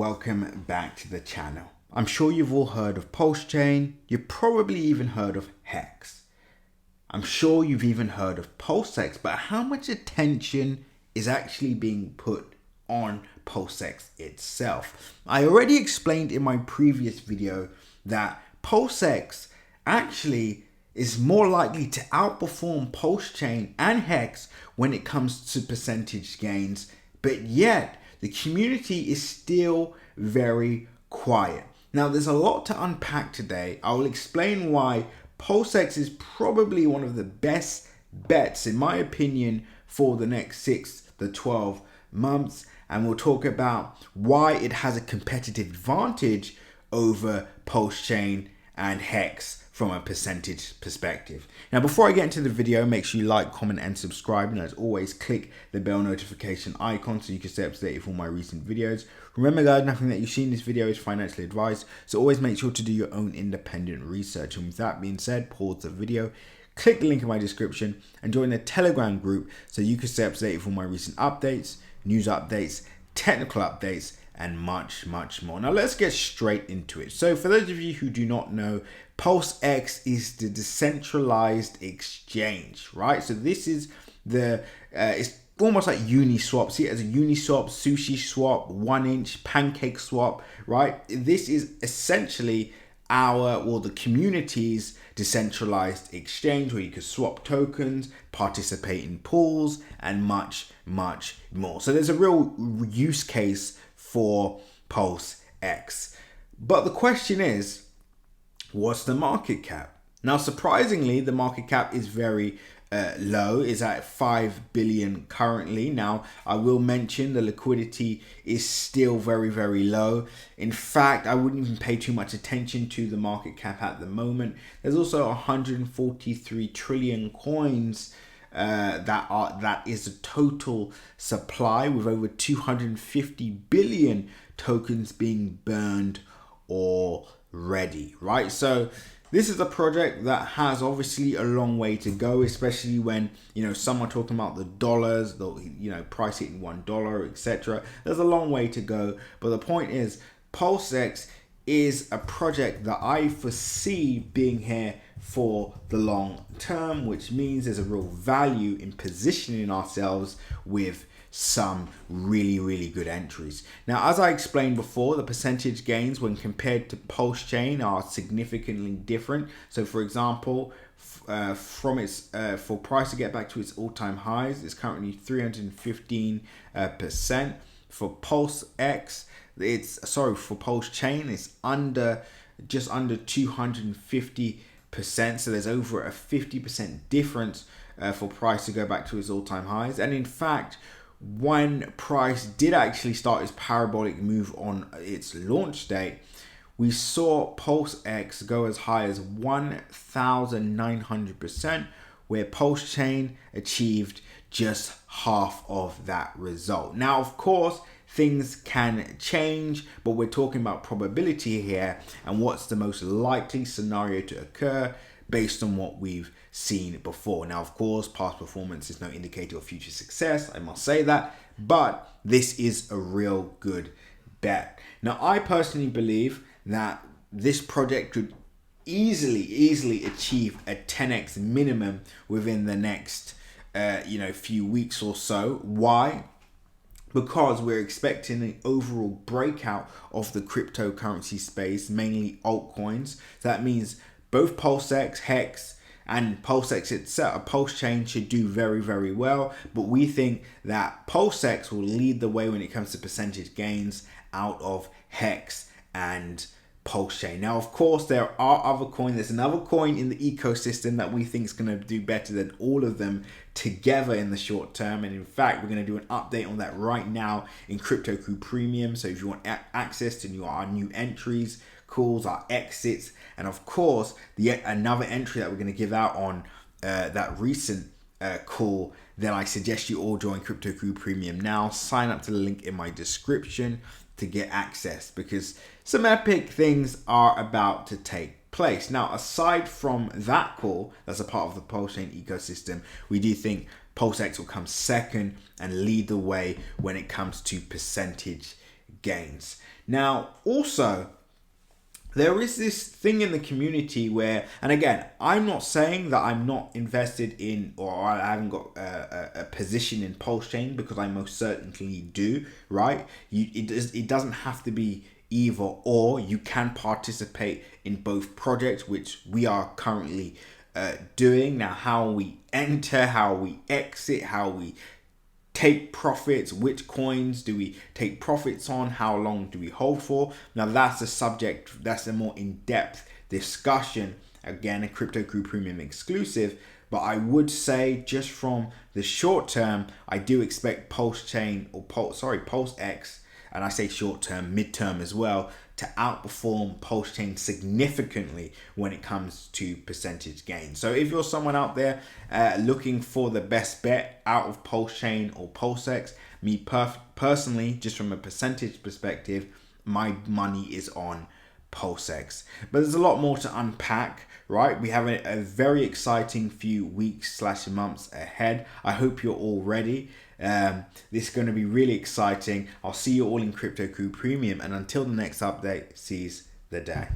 Welcome back to the channel. I'm sure you've all heard of Pulsechain. You've probably even heard of Hex. I'm sure you've even heard of Pulsex, but how much attention is actually being put on Pulsex itself? I already explained in my previous video that Pulsex actually is more likely to outperform Pulsechain and Hex when it comes to percentage gains, but yet the community is still very quiet. Now, there's a lot to unpack today. I will explain why Pulsex is probably one of the best bets, in my opinion, for the next 6 to 12 months. And we'll talk about why it has a competitive advantage over Pulsechain and Hex from a percentage perspective. Now, before I get into the video, make sure you like, comment, and subscribe. And as always, click the bell notification icon so you can stay up to date with all my recent videos. Remember, guys, nothing that you see in this video is financially advised, so always make sure to do your own independent research. And with that being said, pause the video, click the link in my description, and join the Telegram group so you can stay up to date with all my recent updates, news updates, technical updates, and much more. Now let's get straight into it. So for those of you who do not know, Pulsex is the decentralized exchange, right? So this is the it's almost like Uniswap. See it as a Uniswap, Sushi Swap, 1inch, Pancake Swap, right? This is essentially the community's decentralized exchange where you can swap tokens, participate in pools, and much more. So there's a real use case for Pulsex. But the question is, what's the market cap? Now, surprisingly, the market cap is very low, is at 5 billion currently. Now, I will mention the liquidity is still very low. In fact, I wouldn't even pay too much attention to the market cap at the moment. There's also 143 trillion coins that is a total supply, with over 250 billion tokens being burned already, right? So this is a project that has obviously a long way to go, especially when, some are talking about the dollars, the price hitting $1, etc. There's a long way to go, but the point is, Pulsex is a project that I foresee being here for the long term, which means there's a real value in positioning ourselves with some really good entries. Now, as I explained before, the percentage gains when compared to Pulsechain are significantly different. So for example, for price to get back to its all-time highs, it's currently 315%. For Pulsex, for Pulsechain, it's just under 250%. So there's over a 50% difference for price to go back to its all-time highs. And in fact, when price did actually start its parabolic move on its launch date, we saw Pulsex go as high as 1,900%, where Pulsechain achieved just half of that result. Now, of course, things can change, but we're talking about probability here and what's the most likely scenario to occur based on what we've seen before. Now, of course, past performance is no indicator of future success, I must say that, but this is a real good bet. Now, I personally believe that this project could easily achieve a 10x minimum within the next few weeks or so. Why? Because we're expecting an overall breakout of the cryptocurrency space, mainly altcoins. So that means both Pulsex, Hex, and Pulsex itself, Pulsechain, should do very well. But we think that Pulsex will lead the way when it comes to percentage gains out of Hex and Pulsechain. Now, of course, there are other coins. There's another coin in the ecosystem that we think is going to do better than all of them together in the short term. And in fact, we're going to do an update on that right now in Crypto Crew Premium. So if you want access to our new entries, calls, our exits, and of course, another entry that we're going to give out on that recent call, then I suggest you all join Crypto Crew Premium now. Sign up to the link in my description to get access, because some epic things are about to take place. Now, aside from that call, that's a part of the Pulsechain ecosystem, we do think Pulsex will come second and lead the way when it comes to percentage gains. Now, also, there is this thing in the community where, and again, I'm not saying that I'm not invested in, or I haven't got a position in Pulsechain, because I most certainly do, right? It doesn't have to be either or. You can participate in both projects, which we are currently doing. Now, how we enter, how we exit, how we take profits, which coins do we take profits on, how long do we hold for? Now that's a subject, that's a more in-depth discussion, again a Crypto Crew Premium exclusive, but I would say just from the short term, I do expect Pulsex, and I say short term, mid-term as well, to outperform Pulsechain significantly when it comes to percentage gain. So if you're someone out there looking for the best bet out of Pulsechain or Pulsex, me personally, just from a percentage perspective, my money is on Pulsex. But there's a lot more to unpack, right? We have a very exciting few weeks / months ahead. I hope you're all ready. This is going to be really exciting. I'll see you all in Crypto Crew Premium, and until the next update, seize the day.